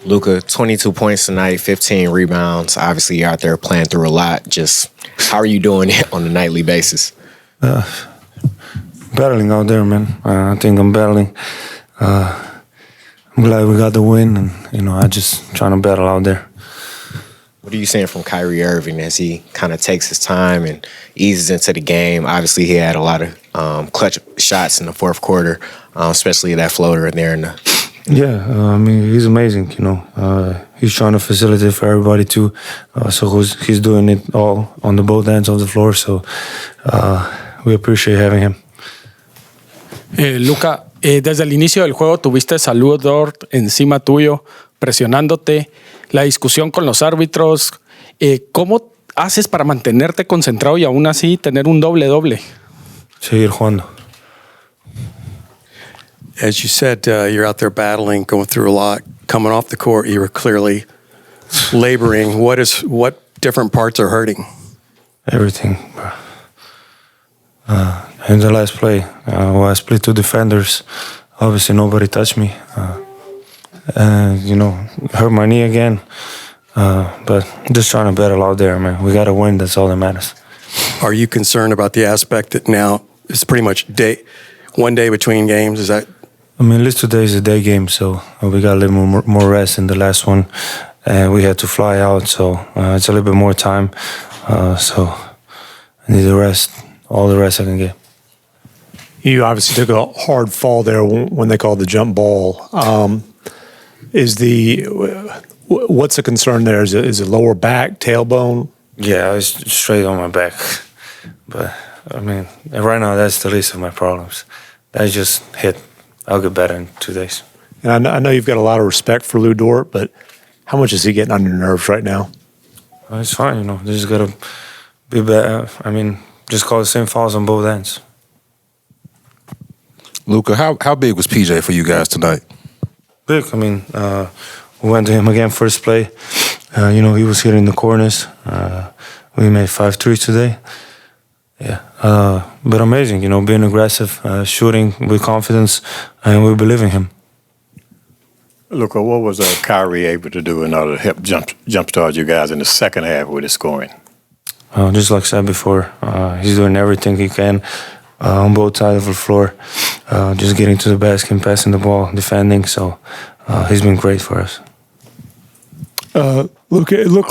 Luka, 22 points tonight, 15 rebounds. Obviously, you're out there playing through a lot. Just how are you doing it on a nightly basis? Battling out there, man. I think I'm battling. I'm glad we got the win, and I just trying to battle out there. What are you seeing from Kyrie Irving as he kind of takes his time and eases into the game? Obviously, he had a lot of clutch shots in the fourth quarter, especially that floater in there. Yeah, he's amazing. He's trying to facilitate for everybody too. So he's doing it all on the both ends of the floor. So we appreciate having him. Luka, desde el inicio del juego tuviste a Lu Dort encima tuyo, presionándote, la discusión con los árbitros. ¿Cómo haces para mantenerte concentrado y aún así tener un doble-doble? Seguir jugando. As you said, you're out there battling, going through a lot. Coming off the court, you were clearly laboring. What different parts are hurting? Everything. In the last play, I split two defenders. Obviously, nobody touched me. Hurt my knee again. But just trying to battle out there, man. We got to win. That's all that matters. Are you concerned about the aspect that now it's pretty much one day between games? Is that? At least today is a day game, so we got a little more rest in the last one. And we had to fly out, so it's a little bit more time. So I need the rest, all the rest I can get. You obviously took a hard fall there when they called the jump ball. What's the concern there? Is it lower back, tailbone? Yeah, it's straight on my back. But, right now that's the least of my problems. That just hit. I'll get better in 2 days. And I know you've got a lot of respect for Lu Dort, but how much is he getting on your nerves right now? It's fine, Just got to be better. Just call the same fouls on both ends. Luka, how big was PJ for you guys tonight? Big. We went to him again first play. He was hitting the corners. We made 5 threes today. Yeah. But amazing, being aggressive, shooting with confidence, and we believe in him. Luka, what was Kyrie able to do in order to help jumpstart you guys in the second half with his scoring? Just like I said before, he's doing everything he can on both sides of the floor. Just getting to the basket, passing the ball, defending. So he's been great for us. Luka, it looked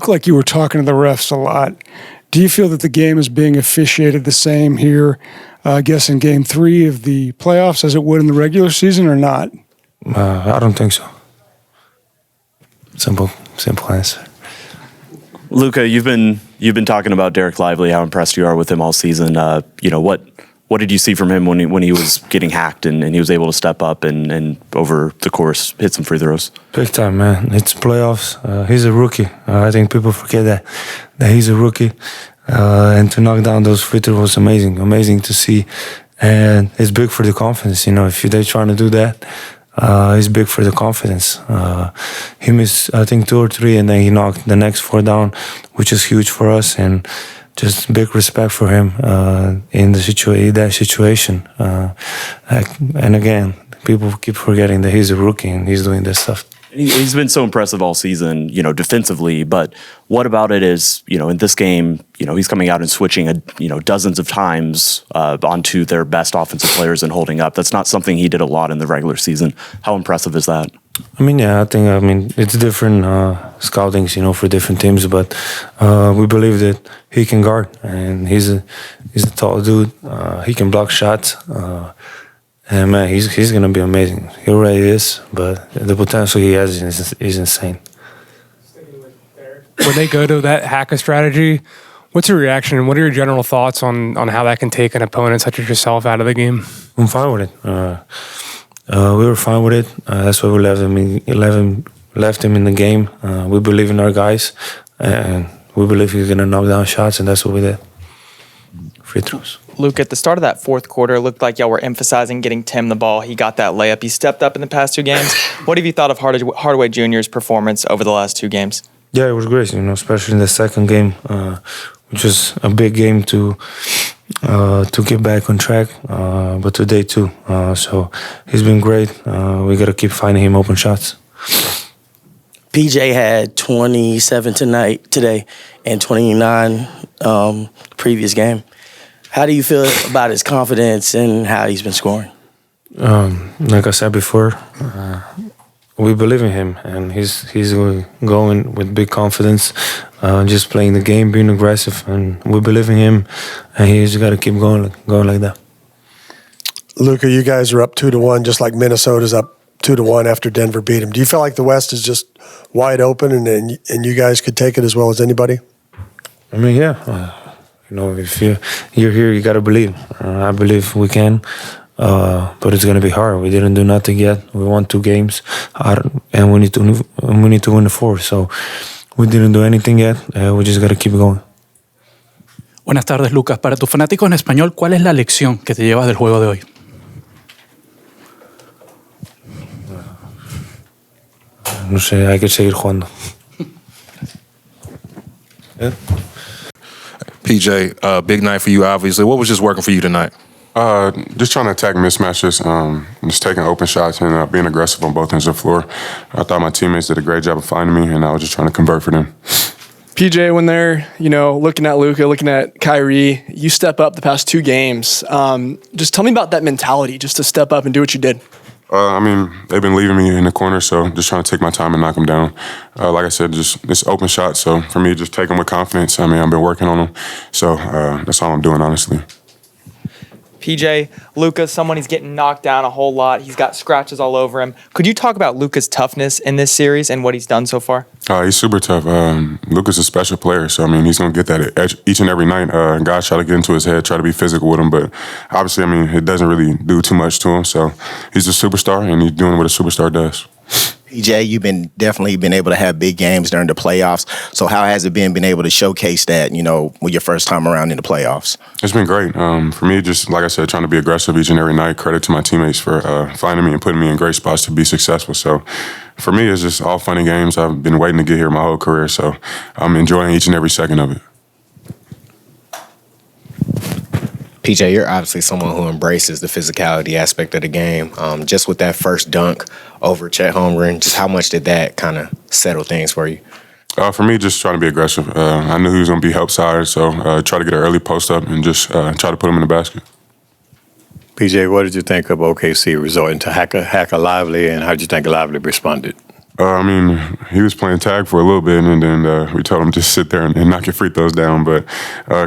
like you were talking to the refs a lot. Do you feel that the game is being officiated the same here, I guess, in Game 3 of the playoffs as it would in the regular season, or not? I don't think so. Simple answer. Luka, you've been talking about Derek Lively, how impressed you are with him all season. What did you see from him when he was getting hacked and he was able to step up and over the course hit some free throws? Big time, man. It's playoffs. He's a rookie. I think people forget that he's a rookie. And to knock down those free throws was amazing. Amazing to see. And it's big for the confidence. If they're trying to do that, it's big for the confidence. He missed, I think, 2 or 3, and then he knocked the next 4 down, which is huge for us. And just big respect for him in that situation. And again, people keep forgetting that he's a rookie and he's doing this stuff. He's been so impressive all season, defensively. But what about it is, in this game, he's coming out and switching, dozens of times onto their best offensive players and holding up. That's not something he did a lot in the regular season. How impressive is that? I think it's different scoutings, for different teams, but we believe that he can guard, and he's a tall dude. He can block shots. And man, he's gonna be amazing. He already is, but the potential he has is insane. When they go to that hacker strategy, what's your reaction and what are your general thoughts on how that can take an opponent such as yourself out of the game? I'm fine with it. We were fine with it. That's why we left him in the game. We believe in our guys, and we believe he's gonna knock down shots, and that's what we did. Free throws. Luke, at the start of that fourth quarter, it looked like y'all were emphasizing getting Tim the ball. He got that layup. He stepped up in the past 2 games. What have you thought of Hardaway Jr.'s performance over the last 2 games? Yeah, it was great, especially in the second game, which was a big game to to get back on track, but today too. So he's been great. We got to keep finding him open shots. PJ had 27 today and 29 previous game. How do you feel about his confidence and how he's been scoring? Like I said before, we believe in him, and he's going with big confidence, just playing the game, being aggressive, and we believe in him, and he's got to keep going like that. Luka, you guys are up 2-1, just like Minnesota's up 2-1 after Denver beat him. Do you feel like the West is just wide open, and you guys could take it as well as anybody? I mean, yeah. If you're here, you got to believe. I believe we can. But it's gonna be hard. We didn't do nothing yet. We won 2 games, and we need to win the 4th. So we didn't do anything yet. We just gotta keep going. Buenas tardes, Lucas. Para tus fanáticos en español, ¿cuál es la lección que te llevas del juego de hoy? No sé, hay que seguir jugando. Yeah. PJ, big night for you, obviously. What was just working for you tonight? Just trying to attack mismatches, just taking open shots and being aggressive on both ends of the floor. I thought my teammates did a great job of finding me, and I was just trying to convert for them. PJ, when they're, looking at Luka, looking at Kyrie, you step up the past 2 games. Just tell me about that mentality, just to step up and do what you did. They've been leaving me in the corner, so just trying to take my time and knock them down. Like I said, just open shots. So for me, just take them with confidence. I've been working on them. So that's all I'm doing, honestly. PJ, Luka, someone he's getting knocked down a whole lot. He's got scratches all over him. Could you talk about Luka's toughness in this series and what he's done so far? He's super tough. Luka's a special player, so he's going to get that each and every night. Guys try to get into his head, try to be physical with him, but obviously, it doesn't really do too much to him. So he's a superstar, and he's doing what a superstar does. PJ, you've definitely been able to have big games during the playoffs. So how has it been able to showcase that, with your first time around in the playoffs? It's been great. For me, just like I said, trying to be aggressive each and every night. Credit to my teammates for finding me and putting me in great spots to be successful. So for me, it's just all fun and games. I've been waiting to get here my whole career, so I'm enjoying each and every second of it. PJ, you're obviously someone who embraces the physicality aspect of the game. Just with that first dunk over Chet Holmgren, just how much did that kind of settle things for you? For me, just trying to be aggressive. I knew he was going to be help side, so try to get an early post up and just try to put him in the basket. PJ, what did you think of OKC resorting to Hacker Lively, and how did you think Lively responded? He was playing tag for a little bit, and then we told him just sit there and knock your free throws down. But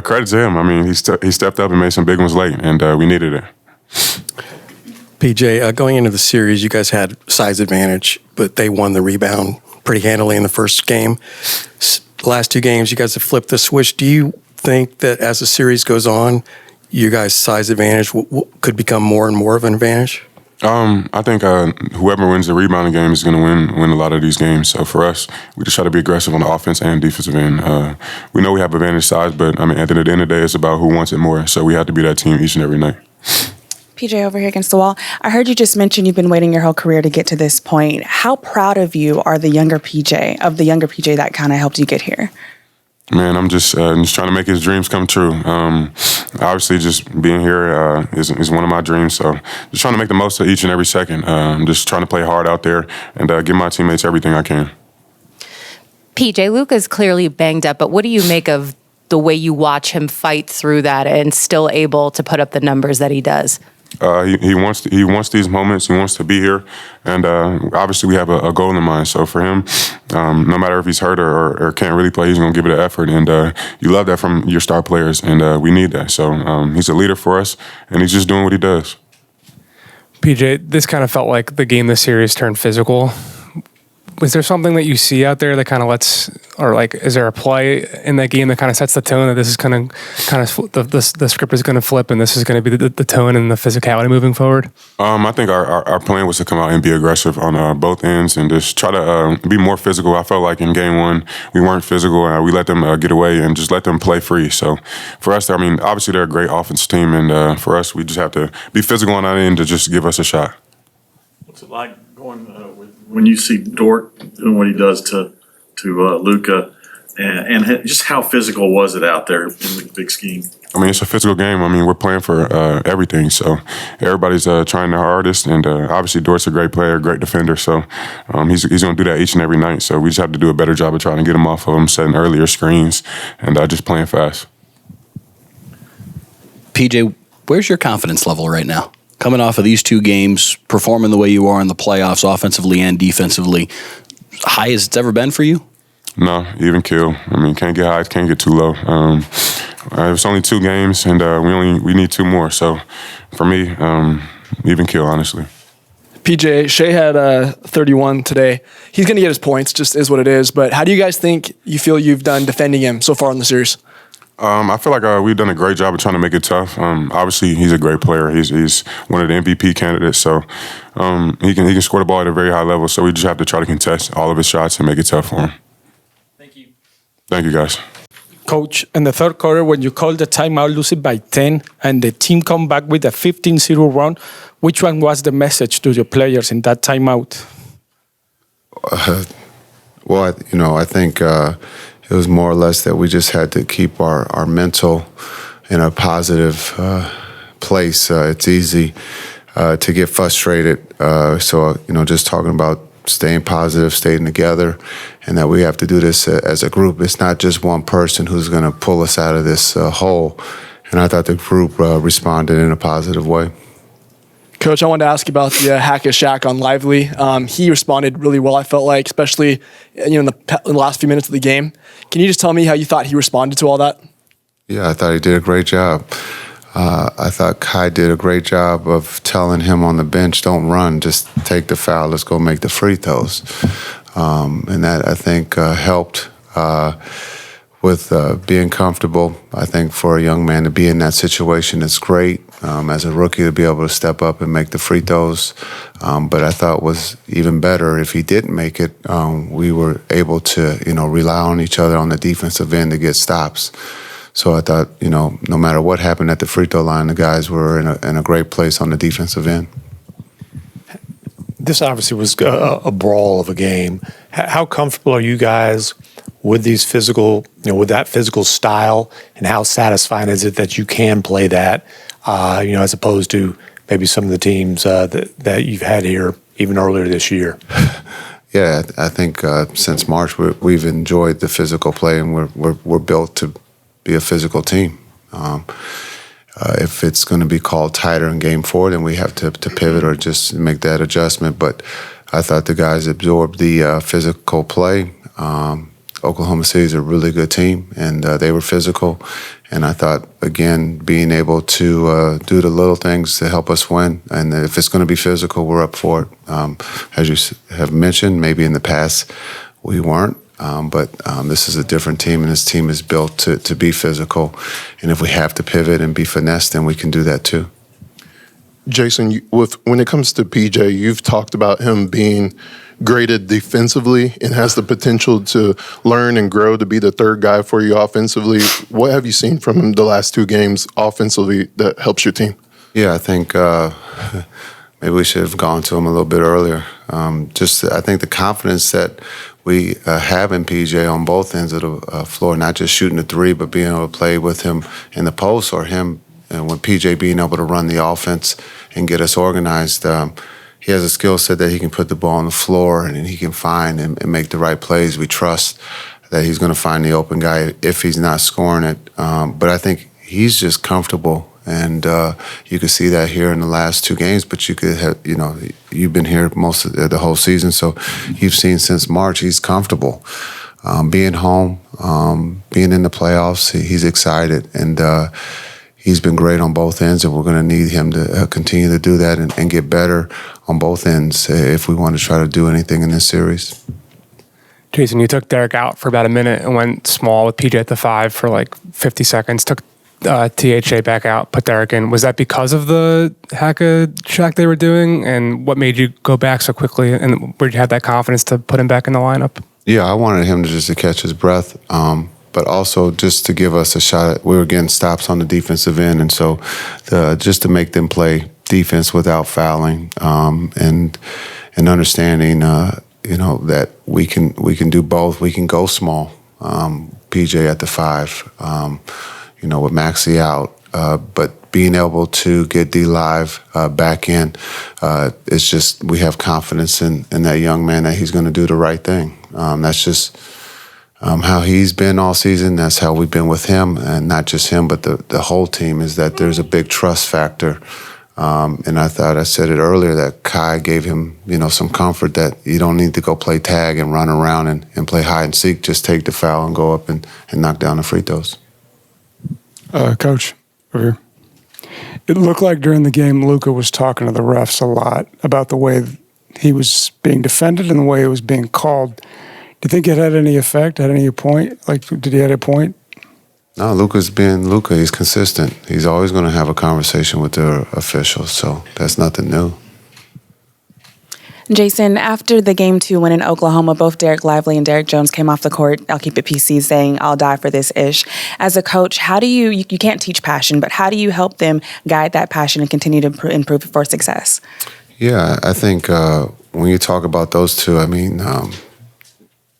credit to him. He stepped up and made some big ones late, and we needed it. PJ, going into the series, you guys had size advantage, but they won the rebound pretty handily in the first game. The last 2 games, you guys have flipped the switch. Do you think that as the series goes on, you guys' size advantage could become more and more of an advantage? I think whoever wins the rebounding game is going to win a lot of these games. So for us, we just try to be aggressive on the offense and defensive end. We know we have advantage size, but at the end of the day, it's about who wants it more. So we have to be that team each and every night. PJ, over here against the wall. I heard you just mention you've been waiting your whole career to get to this point. How proud of you are the younger PJ that kind of helped you get here? Man, I'm just trying to make his dreams come true. Obviously, just being here is one of my dreams. So just trying to make the most of each and every second. Just trying to play hard out there and give my teammates everything I can. PJ, Luka's clearly banged up, but what do you make of the way you watch him fight through that and still able to put up the numbers that he does? He wants these moments. He wants to be here, and obviously we have a goal in mind. So for him, no matter if he's hurt or can't really play, he's going to give it an effort. And you love that from your star players, and we need that. So he's a leader for us, and he's just doing what he does. PJ, this kind of felt like the game this series turned physical. Was there something that you see out there that kind of is there a play in that game that kind of sets the tone that this is going to the script is going to flip and this is going to be the tone and the physicality moving forward? I think our plan was to come out and be aggressive on both ends and just try to be more physical. I felt like in game 1 we weren't physical. We let them get away and just let them play free. So for us, obviously they're a great offensive team, and for us, we just have to be physical on that end to just give us a shot. What's it like going when you see Dort doing what he does to Luka, and just how physical was it out there in the big scheme? I mean, it's a physical game. I mean, we're playing for everything, so everybody's trying their hardest, and obviously Dort's a great player, great defender, so he's going to do that each and every night, so we just have to do a better job of trying to get him off of him, setting earlier screens, and just playing fast. PJ, where's your confidence level right now? Coming off of these 2 games, performing the way you are in the playoffs, offensively and defensively, high as it's ever been for you? No, even kill. I mean, can't get high, can't get too low. It's only 2 games, and we need 2 more. So, for me, even kill, honestly. PJ, Shea had 31 today. He's going to get his points, just is what it is. But how do you guys think you feel you've done defending him so far in the series? I feel like we've done a great job of trying to make it tough. Obviously, he's a great player. He's one of the MVP candidates, so he can score the ball at a very high level. So we just have to try to contest all of his shots and make it tough for him. Thank you, guys. Coach, in the third quarter, when you called the timeout, lose it by 10, and the team come back with a 15-0 run, which one was the message to your players in that timeout? I think it was more or less that we just had to keep our mental in a positive place. It's easy to get frustrated. Just talking about staying positive, staying together, and that we have to do this as a group. It's not just one person who's going to pull us out of this hole. And I thought the group responded in a positive way. Coach, I wanted to ask you about the hack a Shaq on Lively. He responded really well, I felt like, especially in the last few minutes of the game. Can you just tell me how you thought he responded to all that? Yeah, I thought he did a great job. I thought Kai did a great job of telling him on the bench, don't run, just take the foul, let's go make the free throws. And that, I think, helped with being comfortable. I think for a young man to be in that situation is great. As a rookie, to be able to step up and make the free throws. But I thought was even better if he didn't make it, we were able to, rely on each other on the defensive end to get stops. So I thought, no matter what happened at the free throw line, the guys were in a great place on the defensive end. This obviously was a brawl of a game. How comfortable are you guys with these physical, with that physical style, and how satisfying is it that you can play that, as opposed to maybe some of the teams that you've had here even earlier this year? Yeah, I think since March we've enjoyed the physical play, and we're built to be a physical team. If it's going to be called tighter in Game 4, then we have to pivot or just make that adjustment. But I thought the guys absorbed the physical play. Oklahoma City is a really good team, and they were physical. And I thought, again, being able to do the little things to help us win. And if it's going to be physical, we're up for it. As you have mentioned, maybe in the past we weren't. But this is a different team, and this team is built to be physical. And if we have to pivot and be finessed, then we can do that too. Jason, when it comes to PJ, you've talked about him being graded defensively and has the potential to learn and grow to be the third guy for you offensively. What have you seen from him the last 2 games offensively that helps your team? Yeah, I think maybe we should have gone to him a little bit earlier. I think the confidence that we have in PJ on both ends of the floor, not just shooting the 3, but being able to play with him in the post, or him, and when PJ being able to run the offense and get us organized. He has a skill set that he can put the ball on the floor and he can find and make the right plays. We trust that he's going to find the open guy if he's not scoring it. But I think he's just comfortable. And you could see that here in the last 2 games, but you could have, you've been here most of the whole season, so you've seen since March he's comfortable. Being home, being in the playoffs, he's excited, and he's been great on both ends, and we're going to need him to continue to do that and get better on both ends if we want to try to do anything in this series. Jason, you took Derek out for about a minute and went small with PJ at the 5 for like 50 seconds, took THA back out, put Derek in. Was that because of the hack-a-shack they were doing? And what made you go back so quickly? And where did you have that confidence to put him back in the lineup? Yeah, I wanted him to catch his breath, but also just to give us a shot. We were getting stops on the defensive end, and so just to make them play defense without fouling, and understanding, that we can do both. We can go small. PJ at the 5, with Maxey out. But being able to get D Live back in, it's just we have confidence in that young man that he's going to do the right thing. That's just how he's been all season. That's how we've been with him, and not just him, but the whole team. Is that there's a big trust factor. And I thought I said it earlier that Kai gave him, some comfort that you don't need to go play tag and run around and play hide and seek. Just take the foul and go up and knock down the free throws. Coach, over here. It looked like during the game, Luka was talking to the refs a lot about the way he was being defended and the way it was being called. Do you think it had any effect, at any point? Like, did he have a point? No, Luka's being Luka. He's consistent. He's always going to have a conversation with the officials, so that's nothing new. Jason, after the Game 2 win in Oklahoma, both Derek Lively and Derek Jones came off the court, I'll keep it PC, saying, "I'll die for this ish." As a coach, how do you can't teach passion, but how do you help them guide that passion and continue to improve for success? Yeah, I think when you talk about those two,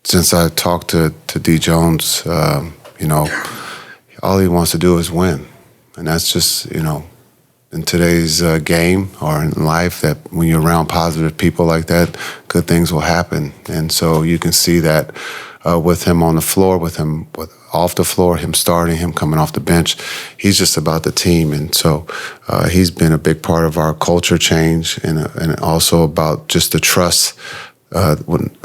since I talked to D. Jones, all he wants to do is win. And that's just, in today's game or in life, that when you're around positive people like that, good things will happen. And so you can see that with him on the floor, with him off the floor, him starting, him coming off the bench. He's just about the team. And so he's been a big part of our culture change and also about just the trust.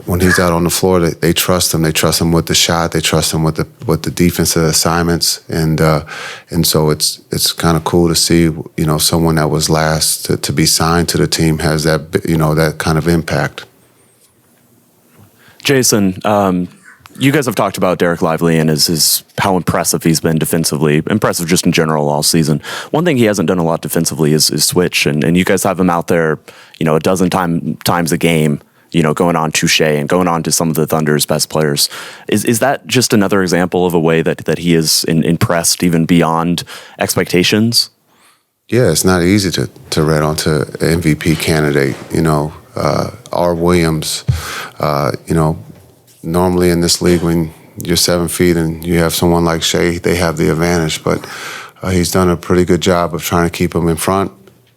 When he's out on the floor, they trust him. They trust him with the shot. They trust him with the defensive assignments, and so it's kind of cool to see someone that was last to be signed to the team has that that kind of impact. Jason, you guys have talked about Derek Lively and his how impressive he's been defensively, impressive just in general all season. One thing he hasn't done a lot defensively is switch, and you guys have him out there, a dozen times a game. Going on Touche and going on to some of the Thunder's best players. Is that just another example of a way that he is impressed even beyond expectations? Yeah, it's not easy to read onto an MVP candidate. R. Williams, normally in this league when you're 7 feet and you have someone like Shea, they have the advantage, but he's done a pretty good job of trying to keep him in front.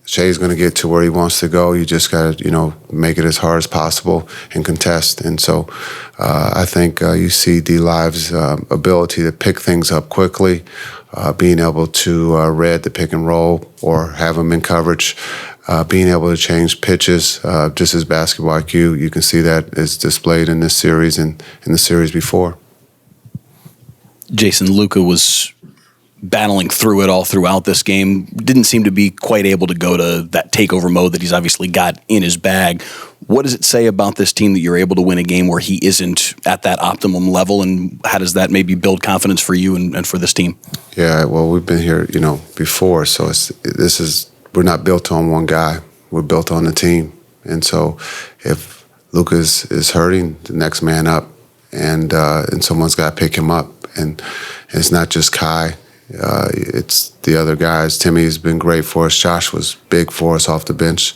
Shea's going to get to where he wants to go. You just got to, make it as hard as possible and contest. And so I think you see D Live's ability to pick things up quickly, being able to read the pick and roll or have him in coverage, being able to change pitches, just his basketball IQ. You can see that is displayed in this series and in the series before. Jason, Luka was battling through it all throughout this game. Didn't seem to be quite able to go to that takeover mode that he's obviously got in his bag. What does it say about this team that you're able to win a game where he isn't at that optimum level, and how does that maybe build confidence for you and for this team? Yeah, well, we've been here, before, so we're not built on one guy. We're built on the team. And so if Luka is hurting, the next man up, and someone's got to pick him up. And it's not just Kai. It's the other guys. Timmy's been great for us. Josh was big for us off the bench.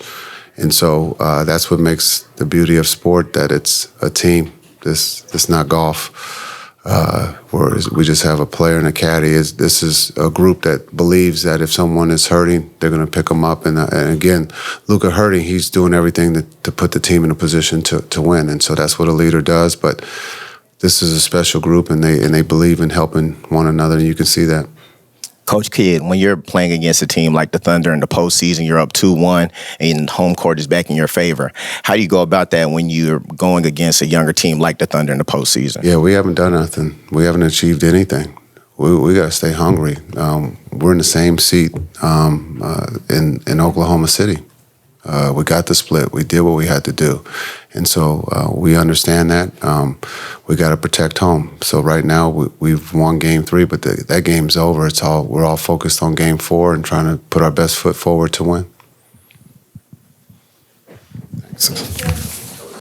And so that's what makes the beauty of sport, that it's a team. This not golf, where we just have a player and a caddy. This is a group that believes that if someone is hurting, they're going to pick them up. And again, Luka hurting, he's doing everything to put the team in a position to win. And so that's what a leader does. But this is a special group, and they believe in helping one another, and you can see that. Coach Kidd, when you're playing against a team like the Thunder in the postseason, you're up 2-1 and home court is back in your favor. How do you go about that when you're going against a younger team like the Thunder in the postseason? Yeah, we haven't done nothing. We haven't achieved anything. We got to stay hungry. We're in the same seat in Oklahoma City. We got the split. We did what we had to do. And so we understand that. We got to protect home. So right now we've won Game 3, but that game's over. We're all focused on Game 4 and trying to put our best foot forward to win. Thanks.